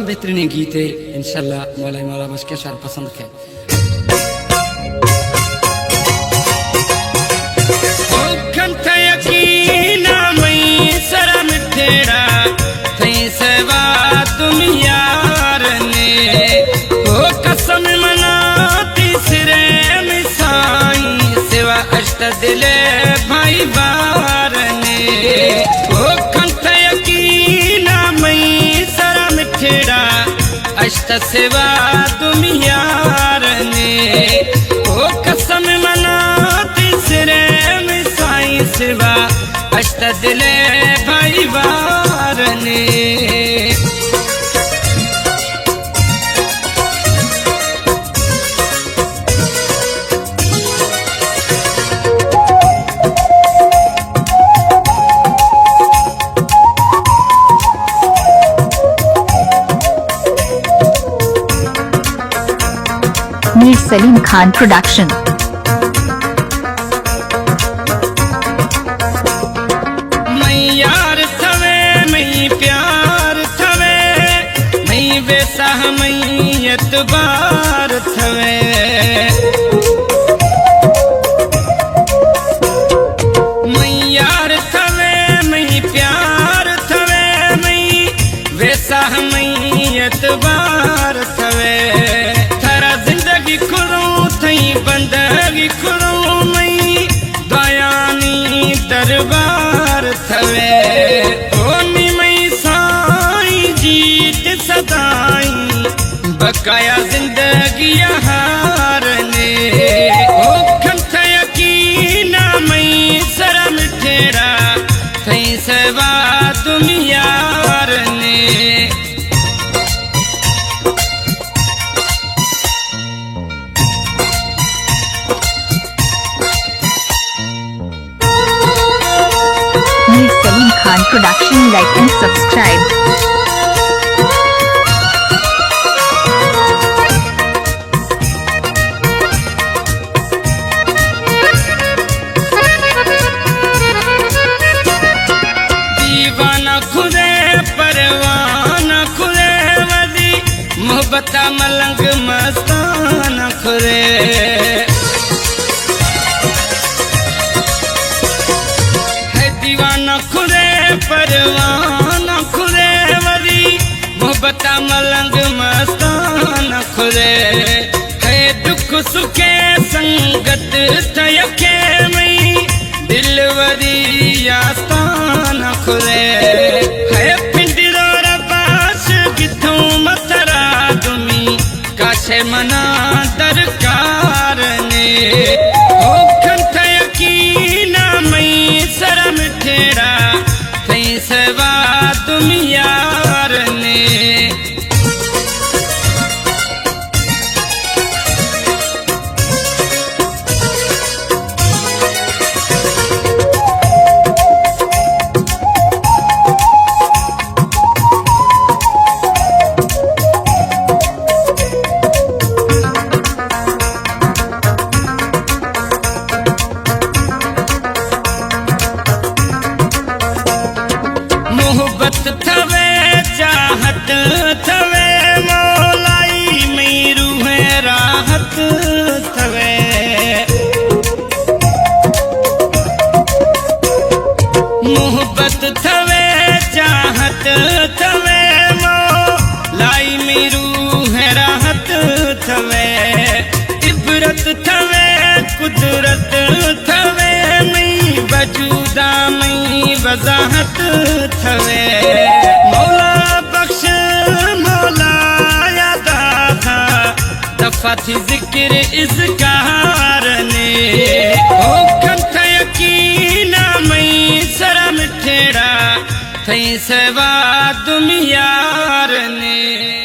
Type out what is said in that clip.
तमाम बेहतरीन गीत है। इंशाल्लाह मौला बस के शार पसंद के दिले भाई बार ने ओ कंठ यकीना मई सरा मिठड़ा अष्ट सेवा तुम यार ने ओ कसम मना तीसरे में साई सेवा अष्ट दिले भाई बार ने मीर सलीम खान प्रोडक्शन। मैं यार थवे मैं प्यार थवे मैं वैसा मैं एतबार थवे मैं यार थवे मैं प्यार थवे मैं वैसा मैं एतबार थवे बंदगी खुरो मई दयानी दरबार थवे ओनी मई साई जीत सदाई बकाया जिंदगी हार ने ओ कंठ यकीना मई सरा मिठड़ा थई सेवा तुम यार ने Khan Production, like and subscribe. दीवाना खुदे परवाना खुदे वदी मोहब्बत मलंग मस्ताना खुदे खुदे परवाना खुदे वरी मोहब्बत मलंग मस्ताना खुदे है दुख सुखे संगत थयके मई दिलवरी आस्ताना खुदे है पिंडो रबास किथों मथरा तुमी काशे मना दरकार ने ओ कंठ यकीना मई सरा मिठड़ा थई सेवा तुम यार ने मोहब्बत थवे चाहत थवे मौलाई मई रूह राहत थवे मोहब्बत थवे चाहत थवे मौलाई मई रूह राहत थवे इबरत थवे कुदरत थवे मई वजूदा मई वजाहत थवे मौला बख्श मौला यादा था दफा थी जिक्र इज़कार ने ओ कंठ यकीना मई सरा मिठड़ा थई सेवा तुम यार ने।